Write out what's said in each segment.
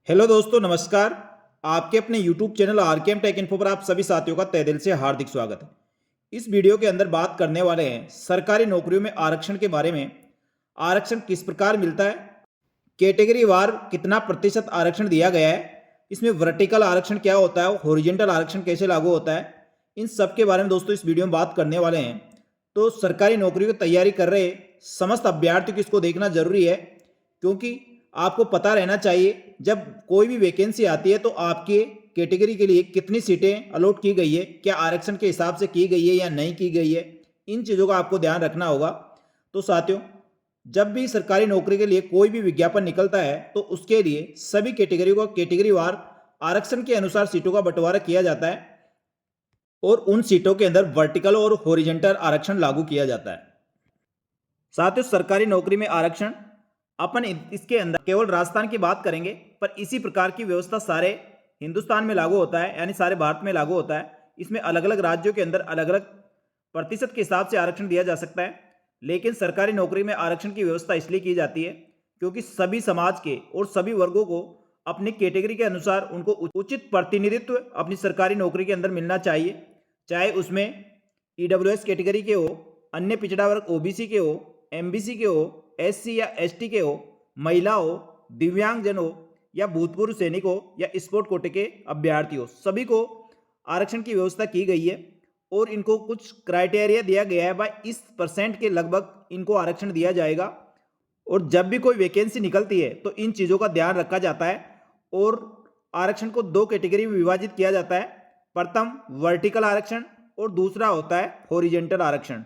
Hello दोस्तों, नमस्कार। आपके अपने YouTube channel RKM take info पर आप सभी साथियों का तहे दिल से हार्दिक स्वागत है। इस वीडियो के अंदर बात करने वाले हैं सरकारी नौकरियों में आरक्षण के बारे में। आरक्षण किस प्रकार मिलता है, कैटेगरी वार कितना प्रतिशत आरक्षण दिया गया है, इसमें वर्टिकल आरक्षण क्या होता है, हॉरिजॉन्टल आरक्षण कैसे लागू होता है, इन सब के बारे में दोस्तों इस वीडियो में बात करने वाले हैं। तो सरकारी नौकरी की तैयारी कर रहे समस्त अभ्यर्थियों को इसको देखना जरूरी है, क्योंकि आपको पता रहना चाहिए जब कोई भी वैकेंसी आती है तो आपके कैटेगरी के लिए कितनी सीटें अलॉट की गई है, क्या आरक्षण के हिसाब से की गई है या नहीं की गई है। इन चीज़ों का आपको ध्यान रखना होगा। तो साथियों, जब भी सरकारी नौकरी के लिए कोई भी विज्ञापन निकलता है तो उसके लिए सभी कैटेगरी को कैटेगरी वार आरक्षण के अनुसार सीटों का बंटवारा किया जाता है और उन सीटों के अंदर वर्टिकल और हॉरिजॉन्टल आरक्षण लागू किया जाता है। साथियों, सरकारी नौकरी में आरक्षण अपन इसके अंदर केवल राजस्थान की बात करेंगे, पर इसी प्रकार की व्यवस्था सारे हिंदुस्तान में लागू होता है, यानी सारे भारत में लागू होता है। इसमें अलग अलग राज्यों के अंदर अलग अलग प्रतिशत के हिसाब से आरक्षण दिया जा सकता है, लेकिन सरकारी नौकरी में आरक्षण की व्यवस्था इसलिए की जाती है क्योंकि सभी समाज के और सभी वर्गों को अपनी कैटेगरी के अनुसार उनको उचित प्रतिनिधित्व अपनी सरकारी नौकरी के अंदर मिलना चाहिए। चाहे उसमें ईडब्ल्यूएस कैटेगरी के हो, अन्य पिछड़ा वर्ग ओबीसी के हो, एमबीसी के हो, एससी या एसटी के हो, महिला हो, दिव्यांगजन हो या भूतपूर्व सैनिक हो या स्पोर्ट कोटे के अभ्यर्थी हो, सभी को आरक्षण की व्यवस्था की गई है और इनको कुछ क्राइटेरिया दिया गया है। भाई इस परसेंट के लगभग इनको आरक्षण दिया जाएगा और जब भी कोई वैकेंसी निकलती है तो इन चीज़ों का ध्यान रखा जाता है और आरक्षण को दो कैटेगरी में विभाजित किया जाता है। प्रथम वर्टिकल आरक्षण और दूसरा होता है हॉरिजॉन्टल आरक्षण।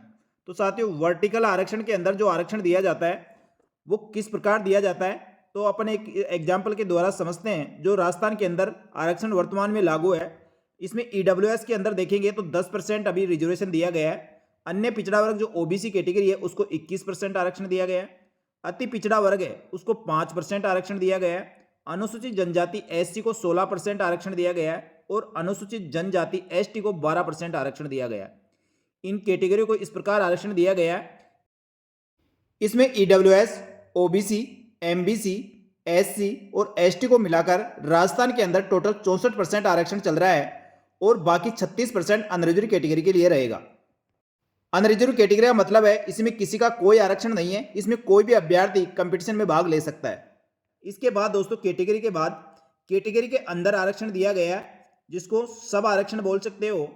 तो साथियों, वर्टिकल आरक्षण के अंदर जो आरक्षण दिया जाता है वो किस प्रकार दिया जाता है, तो अपन एक एग्जाम्पल के द्वारा समझते हैं। जो राजस्थान के अंदर आरक्षण वर्तमान में लागू है, इसमें ईडब्ल्यूएस के अंदर देखेंगे तो 10% अभी रिजर्वेशन दिया गया है। अन्य पिछड़ा वर्ग जो ओबीसी कैटेगरी है उसको 21% आरक्षण दिया गया है। अति पिछड़ा वर्ग है उसको 5% आरक्षण दिया गया है। अनुसूचित जनजाति एससी को 16% आरक्षण दिया गया है और अनुसूचित जनजाति एसटी को 12% आरक्षण दिया गया है। इन कैटेगरी को इस प्रकार आरक्षण दिया गया है। इसमें ईडब्ल्यूएस, ओबीसी, एमबीसी, एससी और एसटी को मिलाकर राजस्थान के अंदर टोटल 64% आरक्षण चल रहा है और बाकी 36% अनरिजर्व कैटेगरी के लिए रहेगा। अनरिजर्व कैटेगरी का मतलब है इसमें किसी का कोई आरक्षण नहीं है, इसमें कोई भी अभ्यर्थी कंपटीशन में भाग ले सकता है। इसके बाद दोस्तों, कैटेगरी के बाद कैटेगरी के अंदर आरक्षण दिया गया है, जिसको सब आरक्षण बोल सकते हो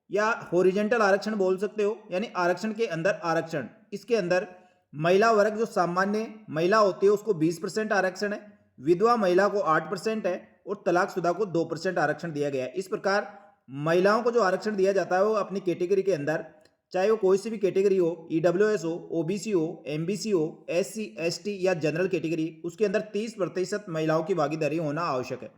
या हॉरिजॉन्टल आरक्षण बोल सकते हो, यानी आरक्षण के अंदर आरक्षण। इसके अंदर महिला वर्ग जो सामान्य महिला होती है उसको 20% आरक्षण है, विधवा महिला को 8% है और तलाकशुदा को 2% आरक्षण दिया गया है। इस प्रकार महिलाओं को जो आरक्षण दिया जाता है वो अपनी कैटेगरी के अंदर, चाहे वो कोई सी भी कैटेगरी हो, ईडब्ल्यूएस हो, ओबीसी हो, एमबीसी हो, एससी, एसटी या जनरल कैटेगरी, उसके अंदर 30% महिलाओं की भागीदारी होना आवश्यक है।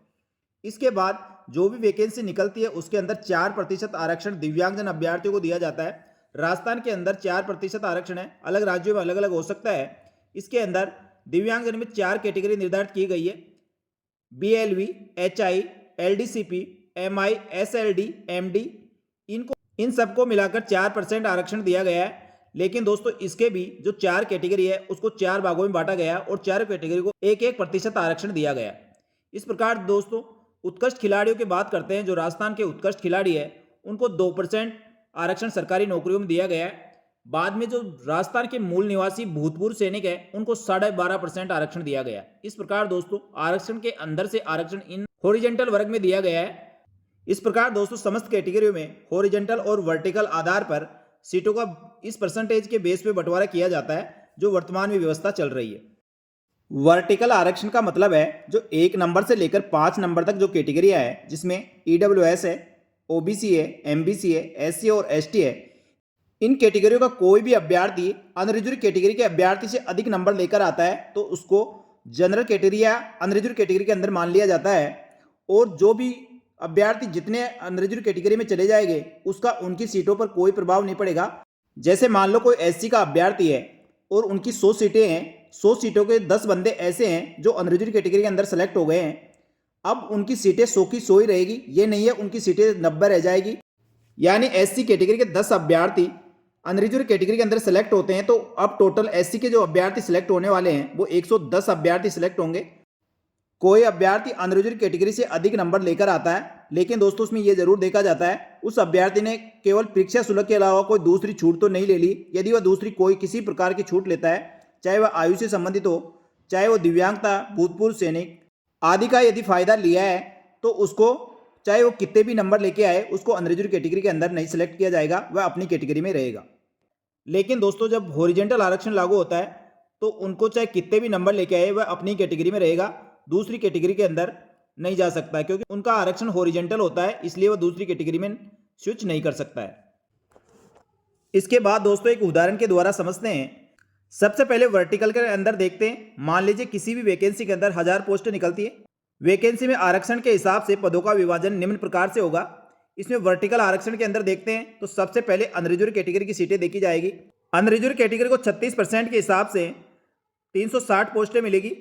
इसके बाद जो भी वैकेंसी निकलती है उसके अंदर 4% आरक्षण दिव्यांगजन अभ्यर्थियों को दिया जाता है। राजस्थान के अंदर 4% आरक्षण है, अलग राज्यों में अलग अलग हो सकता है। इसके अंदर दिव्यांगजन में 4 कैटेगरी निर्धारित की गई है: BLV, HI, LDCP, MI, SLD, MD. इनको इन सबको मिलाकर 4% आरक्षण दिया गया है। लेकिन दोस्तों, इसके भी जो 4 कैटेगरी है उसको 4 भागों में बांटा गया और 4 कैटेगरी को 1-1% आरक्षण दिया गया। इस प्रकार दोस्तों, उत्कृष्ट खिलाड़ियों की बात करते हैं। जो राजस्थान के उत्कृष्ट खिलाड़ी है उनको 2% आरक्षण सरकारी नौकरियों में दिया गया है। बाद में जो राजस्थान के मूल निवासी भूतपूर्व सैनिक है उनको 12.5% आरक्षण दिया गया। इस प्रकार दोस्तों, आरक्षण के अंदर से आरक्षण इन हॉरिजॉन्टल वर्ग में दिया गया है। इस प्रकार दोस्तों, समस्त कैटेगरियों में हॉरिजॉन्टल और वर्टिकल आधार पर सीटों का इस परसेंटेज के बेस पे बंटवारा किया जाता है, जो वर्तमान में व्यवस्था चल रही है। वर्टिकल आरक्षण का मतलब है जो 1 नंबर से लेकर 5 नंबर तक जो कैटेगरियां है, जिसमें ईडब्ल्यूएस है, ओबीसी है, एमबीसी है, एससी और एसटी है, इन कैटेगरियों का कोई भी अभ्यर्थी अनरिजर्व कैटेगरी के अभ्यर्थी से अधिक नंबर लेकर आता है तो उसको जनरल कैटेगरी या अनरिजर्व कैटेगरी के अंदर मान लिया जाता है। और जो भी अभ्यर्थी जितने अनरिजर्व कैटेगरी में चले जाएंगे उसका उनकी सीटों पर कोई प्रभाव नहीं पड़ेगा। जैसे मान लो कोई एससी का अभ्यर्थी है और उनकी 100 सीटें हैं, 100 सीटों के 10 बंदे ऐसे हैं जो अनरिजर्व कैटेगरी के अंदर सेलेक्ट हो गए हैं। अब उनकी सीटें 100 की 100 ही रहेगी, ये नहीं है उनकी सीटें 90 रह जाएगी। यानी एससी कैटेगरी के 10 अभ्यर्थी अनरिजर्व कैटेगरी के अंदर सेलेक्ट होते हैं तो अब टोटल एससी के जो अभ्यर्थी सेलेक्ट होने वाले हैं वो 110 अभ्यर्थी सेलेक्ट होंगे। कोई अभ्यर्थी अनरिजर्व कैटेगरी से अधिक नंबर लेकर आता है, लेकिन दोस्तों उसमें यह जरूर देखा जाता है उस अभ्यर्थी ने केवल परीक्षा शुल्क के अलावा कोई दूसरी छूट तो नहीं ले ली। यदि वह दूसरी कोई किसी प्रकार की छूट लेता है, चाहे वह आयु से संबंधित हो, चाहे वो दिव्यांगता, भूतपूर्व सैनिक आदि का यदि फायदा लिया है, तो उसको चाहे वो कितने भी नंबर लेके आए, उसको अनरिजर्व कैटेगरी के अंदर नहीं सिलेक्ट किया जाएगा, वह अपनी कैटेगरी में रहेगा। लेकिन दोस्तों जब हॉरिजॉन्टल आरक्षण लागू होता है तो उनको चाहे कितने भी नंबर लेके आए, वह अपनी कैटेगरी में रहेगा, दूसरी कैटेगरी के अंदर नहीं जा सकता है, क्योंकि उनका आरक्षण हॉरिजॉन्टल होता है, इसलिए वह दूसरी कैटेगरी में स्विच नहीं कर सकता है। इसके बाद दोस्तों एक उदाहरण के द्वारा समझते हैं। सबसे पहले वर्टिकल के अंदर देखते हैं। मान लीजिए किसी भी वैकेंसी के अंदर 1000 पोस्टें निकलती है। वैकेंसी में आरक्षण के हिसाब से पदों का विभाजन निम्न प्रकार से होगा। इसमें वर्टिकल आरक्षण के अंदर देखते हैं तो सबसे पहले अनरिजर्व कैटेगरी की सीटें देखी जाएगी। अनरिजर्व कैटेगरी को 36% के हिसाब से 360 पोस्टें मिलेगी,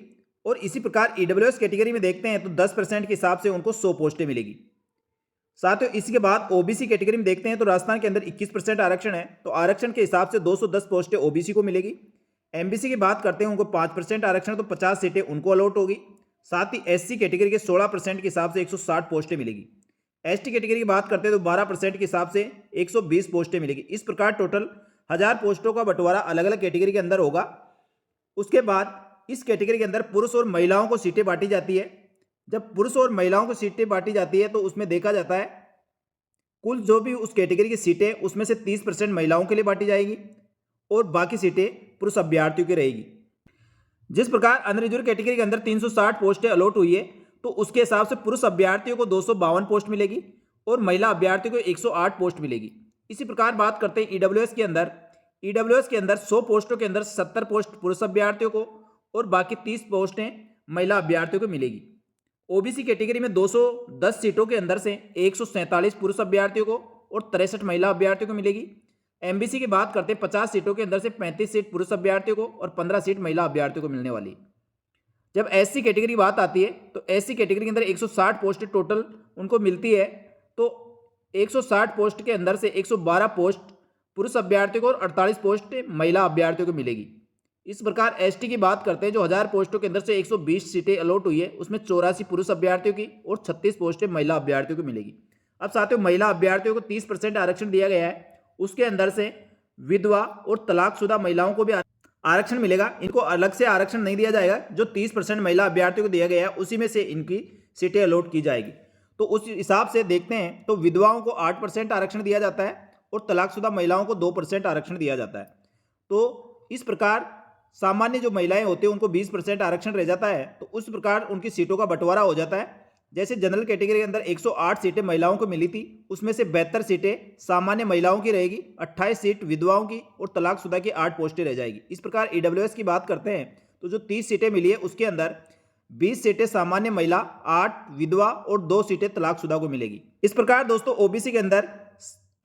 और इसी प्रकार ईडब्ल्यूएस कैटेगरी में देखते हैं तो 10% के हिसाब से उनको 100 पोस्टें मिलेगी। साथियों इसके बाद ओबीसी कैटेगरी में देखते हैं तो राजस्थान के अंदर 21% आरक्षण है, तो आरक्षण के हिसाब से 210 पोस्टें ओबीसी को मिलेगी। एमबीसी की बात करते हैं, उनको 5% आरक्षण, तो 50 सीटें उनको अलॉट होगी। साथ ही एससी कैटेगरी के 16% के हिसाब से 160 पोस्टें मिलेगी। एसटी कैटेगरी की बात करते हैं तो 12% के हिसाब से 120 पोस्टें मिलेगी। इस प्रकार टोटल 1000 पोस्टों का बंटवारा अलग अलग कैटेगरी के अंदर होगा। उसके बाद इस कैटेगरी के अंदर पुरुष और महिलाओं को सीटें बांटी जाती है। जब पुरुष और महिलाओं को सीटें बांटी जाती है तो उसमें देखा जाता है कुल जो भी उस कैटेगरी की सीटें, उसमें से 30% महिलाओं के लिए बांटी जाएगी और बाकी सीटें पुरुष अभ्यर्थियों की रहेगी। जिस प्रकार अनरिजर्व कैटेगरी के अंदर 360 पोस्टें अलॉट हुई है, तो उसके हिसाब से पुरुष अभ्यर्थियों को 252 पोस्ट मिलेगी और महिला अभ्यर्थियों को 108 पोस्ट मिलेगी। इसी प्रकार बात करते हैं ईडब्ल्यूएस के अंदर। ईडब्ल्यूएस के अंदर 100 पोस्टों के अंदर 70 पोस्ट पुरुष अभ्यर्थियों को और बाकी 30 पोस्टें महिला अभ्यर्थियों को मिलेगी। ओबीसी कैटेगरी में 210 सीटों के अंदर से 147 पुरुष अभ्यर्थियों को और 63 महिला अभ्यर्थियों को मिलेगी। एमबीसी की बात करते हैं 50 सीटों के अंदर से 35 सीट पुरुष अभ्यर्थियों को और 15 सीट महिला अभ्यर्थियों को मिलने वाली। जब एससी कैटेगरी की बात आती है तो एससी कैटेगरी के अंदर 160 पोस्ट टोटल उनको मिलती है, तो 160 पोस्ट के अंदर से 112 पोस्ट पुरुष अभ्यर्थियों को और 48 पोस्ट महिला अभ्यर्थियों को मिलेगी। इस प्रकार एसटी की बात करते हैं, जो 1000 पोस्टों के अंदर से 120 सीटें अलॉट हुई है, उसमें 84 पुरुष अभ्यर्थियों की और 36 पोस्टें महिला अभ्यर्थियों को मिलेगी। अब साथियों महिला अभ्यर्थियों को 30% आरक्षण दिया गया है, उसके अंदर से विधवा और तलाकशुदा महिलाओं को भी आरक्षण मिलेगा। इनको अलग से आरक्षण नहीं दिया जाएगा। जो 30% महिला अभ्यर्थियों को दिया गया है उसी में से इनकी सीटें अलॉट की जाएगी। तो उस हिसाब से देखते हैं तो विधवाओं को 8% आरक्षण दिया जाता है और तलाकशुदा महिलाओं को 2% आरक्षण दिया जाता है। तो इस प्रकार सामान्य जो महिलाएं होती हैं उनको 20% आरक्षण रह जाता है, तो उस प्रकार उनकी सीटों का बंटवारा हो जाता है। जैसे जनरल कैटेगरी के अंदर 108 सीटें महिलाओं को मिली थी, उसमें से 72 सीटें सामान्य महिलाओं की रहेगी, 28 सीट विधवाओं की और तलाकशुदा की 8 पोस्टें रह जाएगी। इस प्रकार ईडब्ल्यूएस की बात करते हैं तो जो 30 सीटें मिली है उसके अंदर 20 सीटें सामान्य महिला, 8 विधवा और 2 सीटें तलाकशुदा को मिलेगी। इस प्रकार दोस्तों ओबीसी के अंदर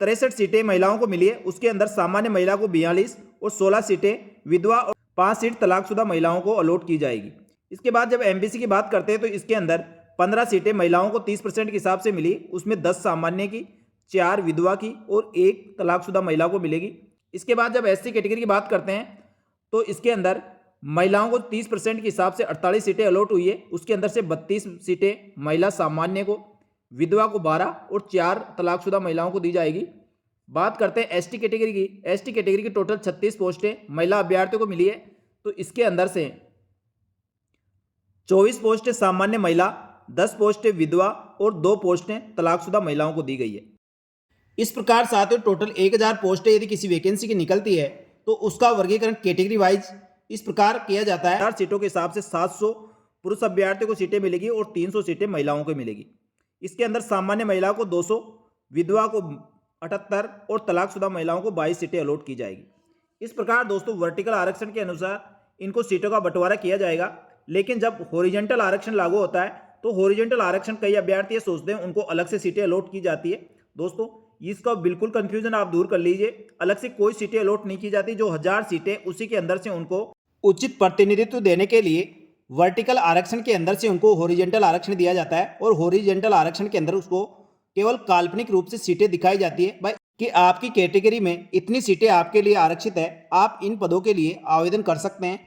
63 सीटें महिलाओं को मिली है, उसके अंदर सामान्य महिला को 42 और 16 सीटें विधवा और 5 सीट तलाकशुदा महिलाओं को अलॉट की जाएगी। इसके बाद जब एमबीसी की बात करते हैं तो इसके अंदर 15 सीटें महिलाओं को 30% के हिसाब से मिली, उसमें 10 सामान्य की, 4 विधवा की और 1 तलाकशुदा महिला को मिलेगी। इसके बाद जब एससी कैटेगरी की बात करते हैं तो इसके अंदर महिलाओं को 30% के हिसाब से 48 सीटें अलॉट हुई है, उसके अंदर से 32 सीटें महिला सामान्य को, विधवा को 12 और 4 तलाकशुदा महिलाओं को दी जाएगी। बात करते हैं एसटी कैटेगरी की। एसटी कैटेगरी की टोटल 36 पोस्टें महिला अभ्यर्थियों को मिली है, तो इसके अंदर से 24 पोस्टें सामान्य महिला, 10 पोस्टें विधवा और 2 पोस्टें तलाकशुदा महिलाओं को दी गई है। इस प्रकार साथियों टोटल 1000 पोस्टें यदि किसी वैकेंसी की निकलती है तो उसका वर्गीकरण कैटेगरी वाइज इस प्रकार किया जाता है। 4 सीटों के हिसाब से 700 पुरुष अभ्यर्थियों को सीटें मिलेगी और 300 सीटें महिलाओं को मिलेगी। इसके अंदर सामान्य महिला को 200, विधवा को 78 और तलाकशुदा महिलाओं को 22 सीटें अलॉट की जाएगी। इस प्रकार दोस्तों वर्टिकल आरक्षण के अनुसार इनको सीटों का बंटवारा किया जाएगा। लेकिन जब हॉरिजॉन्टल आरक्षण लागू होता है तो हॉरिजॉन्टल आरक्षण कई अभ्यर्थी सोचते हैं उनको अलग से सीटें अलॉट की जाती है। दोस्तों इसका बिल्कुल कंफ्यूजन आप दूर कर लीजिए। अलग से कोई सीटें अलॉट नहीं की जाती। जो 1000 सीटें उसी के अंदर से उनको उचित प्रतिनिधित्व देने के लिए वर्टिकल आरक्षण के अंदर से उनको हॉरिजॉन्टल आरक्षण दिया जाता है और हॉरिजॉन्टल आरक्षण के अंदर उसको केवल काल्पनिक रूप से सीटें दिखाई जाती है भाई कि आपकी कैटेगरी में इतनी सीटें आपके लिए आरक्षित है, आप इन पदों के लिए आवेदन कर सकते हैं।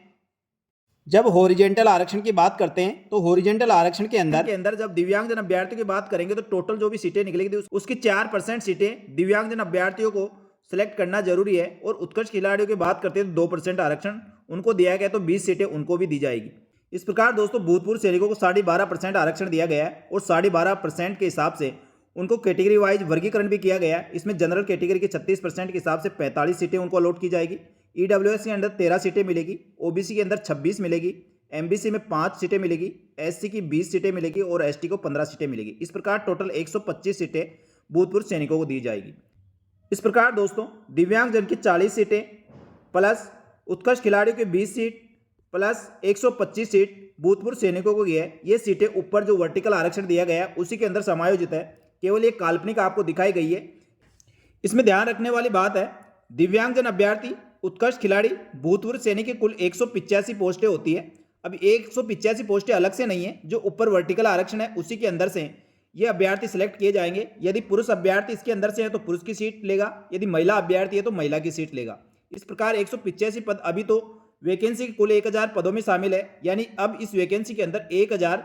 जब हॉरिजेंटल आरक्षण की बात करते हैं तो हॉरिजेंटल आरक्षण के अंदर जब दिव्यांगजन अभ्यर्थियों की बात करेंगे तो टोटल जो भी सीटें निकलेगी उसकी 4% सीटें दिव्यांगजन अभ्यर्थियों को सिलेक्ट करना जरूरी है। और उत्कृष्ट खिलाड़ियों की बात करते हैं तो 2% आरक्षण उनको दिया गया, तो 20 सीटें उनको भी दी जाएगी। इस प्रकार दोस्तों भूतपूर्व सैनिकों को 12.5% आरक्षण दिया गया है और 12.5% के हिसाब से उनको कैटेगरी वाइज वर्गीकरण भी किया गया है। इसमें जनरल कैटेगरी के 36% के हिसाब से 45 सीटें उनको अलॉट की जाएगी, ईडब्ल्यूएस के अंदर 13 सीटें मिलेगी, ओबीसी के अंदर 26 मिलेगी, एमबीसी में 5 सीटें मिलेगी, एससी की 20 सीटें मिलेगी और एसटी को 15 सीटें मिलेगी। इस प्रकार टोटल 125 सीटें भूतपूर्व सैनिकों को दी जाएगी। इस प्रकार दोस्तों दिव्यांगजन की 40 सीटें प्लस उत्कृष्ट खिलाड़ियों की 20 सीट प्लस 125 सीट भूतपूर्व सैनिकों को है। ये सीटें ऊपर जो वर्टिकल आरक्षण दिया गया है उसी के अंदर समायोजित है, केवल ये काल्पनिक आपको दिखाई गई है। इसमें ध्यान रखने वाली बात है, दिव्यांगजन अभ्यर्थी, उत्कृष्ट खिलाड़ी, भूतपूर्व सैनिक की कुल 185 पोस्टें होती है। अब 185 पोस्टें अलग से नहीं है, जो ऊपर वर्टिकल आरक्षण है उसी के अंदर से ये अभ्यर्थी सिलेक्ट किए जाएंगे। यदि पुरुष अभ्यर्थी इसके अंदर से है तो पुरुष की सीट लेगा, यदि महिला अभ्यर्थी है तो महिला की सीट लेगा। इस प्रकार 185 पद, अभी तो वैकेंसी कुल 1000 पदों में शामिल है, यानी अब इस वैकेंसी के अंदर 1000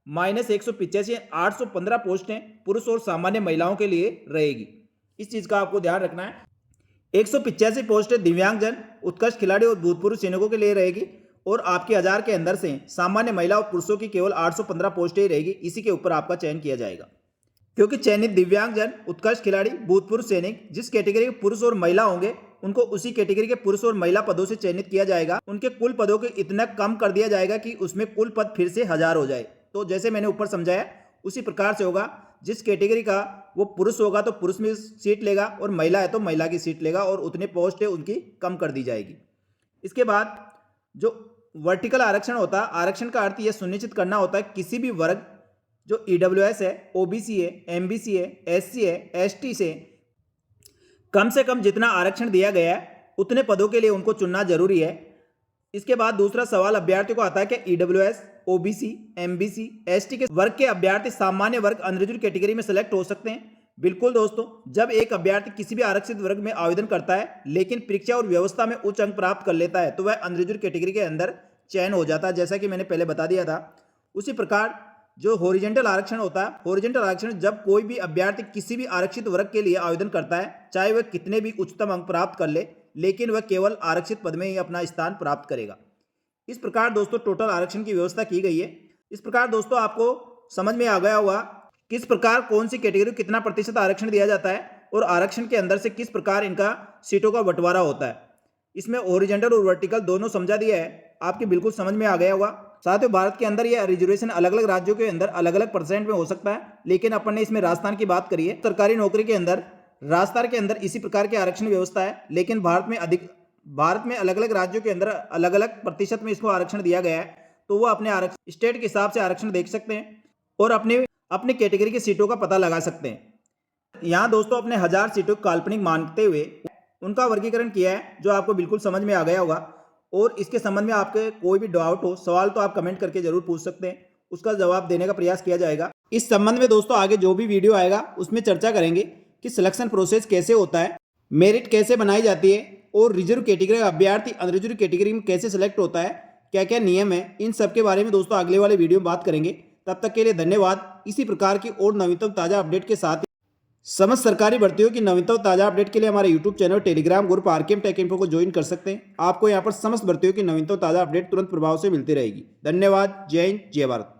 माइनस 185 815 पोस्टें पुरुष और सामान्य महिलाओं के लिए रहेगी। इस चीज का आपको ध्यान रखना है। 185 पोस्टें दिव्यांगजन, उत्कृष्ट खिलाड़ी और भूतपूर्व सैनिकों के लिए रहेगी और आपके 1000 के अंदर से सामान्य महिला और पुरुषों की केवल 815 पोस्टें ही रहेगी। इसी के ऊपर आपका चयन किया जाएगा, क्योंकि चयनित दिव्यांगजन, उत्कृष्ट खिलाड़ी, भूतपूर्व सैनिक जिस कैटेगरी के पुरुष और महिला होंगे उनको उसी कैटेगरी के पुरुष और महिला पदों से चयनित किया जाएगा। उनके कुल पदों को इतना कम कर दिया जाएगा कि उसमें कुल पद फिर से 1000 हो जाए। तो जैसे मैंने ऊपर समझाया उसी प्रकार से होगा। जिस कैटेगरी का वो पुरुष होगा तो पुरुष में सीट लेगा और महिला है तो महिला की सीट लेगा और उतने पोस्ट है उनकी कम कर दी जाएगी। इसके बाद जो वर्टिकल आरक्षण होता है, आरक्षण का अर्थ यह सुनिश्चित करना होता है किसी भी वर्ग, जो ईडब्ल्यूएस है, ओबीसी है, एमबीसी है, एससी है, एसटी से कम जितना आरक्षण दिया गया है उतने पदों के लिए उनको चुनना जरूरी है। इसके बाद दूसरा सवाल अभ्यर्थी को आता है कि ईडब्ल्यूएस, ओबीसी, एमबीसी, एसटी के वर्ग के अभ्यर्थी सामान्य वर्ग अनरिजर्व कैटेगरी में सेलेक्ट हो सकते हैं। बिल्कुल दोस्तों, जब एक अभ्यर्थी किसी भी आरक्षित वर्ग में आवेदन करता है लेकिन परीक्षा और व्यवस्था में उच्च अंक प्राप्त कर लेता है तो वह अनरिजर्व कैटेगरी के अंदर चयन हो जाता है, जैसा कि मैंने पहले बता दिया था। उसी प्रकार जो हॉरिजेंटल आरक्षण होता है, हॉरिजेंटल आरक्षण जब कोई भी अभ्यर्थी किसी भी आरक्षित वर्ग के लिए आवेदन करता है, चाहे वह कितने भी उच्चतम अंक प्राप्त कर ले, लेकिन वह केवल आरक्षित पद में ही अपना स्थान प्राप्त करेगा। इस प्रकार दोस्तों टोटल आरक्षण की व्यवस्था की गई है। इस प्रकार दोस्तों आपको समझ में आ गया होगा किस प्रकार कौन सी कैटेगरी को कितना प्रतिशत आरक्षण दिया जाता है और आरक्षण के अंदर से किस प्रकार इनका सीटों का बंटवारा होता है। इसमें हॉरिजॉन्टल और वर्टिकल दोनों समझा दिया है, आपके बिल्कुल समझ में आ गया होगा। साथ ही भारत के अंदर यह रिजर्वेशन अलग अलग राज्यों के अंदर अलग अलग परसेंट में हो सकता है, लेकिन अपन ने इसमें राजस्थान की बात करी है। सरकारी नौकरी के अंदर राजस्थान के अंदर इसी प्रकार की आरक्षण व्यवस्था है, लेकिन भारत में अलग अलग राज्यों के अंदर अलग अलग प्रतिशत में इसको आरक्षण दिया गया है। तो वो अपने आरक्षण स्टेट के हिसाब से आरक्षण देख सकते हैं और अपने कैटेगरी की सीटों का पता लगा सकते हैं। यहाँ दोस्तों अपने 1000 सीटों को काल्पनिक मानते हुए उनका वर्गीकरण किया है, जो आपको बिल्कुल समझ में आ गया होगा। और इसके संबंध में आपके कोई भी डाउट हो, सवाल, तो आप कमेंट करके जरूर पूछ सकते हैं, उसका जवाब देने का प्रयास किया जाएगा। इस संबंध में दोस्तों आगे जो भी वीडियो आएगा उसमें चर्चा करेंगे कि सिलेक्शन प्रोसेस कैसे होता है, मेरिट कैसे बनाई जाती है और रिजर्व कैटेगरी का अभ्यर्थी अनरिजर्व कैटेगरी में कैसे सिलेक्ट होता है, क्या क्या नियम है, इन सब के बारे में दोस्तों अगले वाले वीडियो में बात करेंगे। तब तक के लिए धन्यवाद। इसी प्रकार की और नवीनतम ताज़ा अपडेट के साथ समस्त सरकारी भर्तियों की नवीनतम ताज़ा अपडेट के लिए हमारे YouTube channel, Telegram group RKM take info को ज्वाइन कर सकते हैं। आपको यहाँ पर समस्त भर्तियों की नवीनतम ताज़ा अपडेट तुरंत प्रभाव से मिलती रहेगी। धन्यवाद। जय हिंद, जय भारत।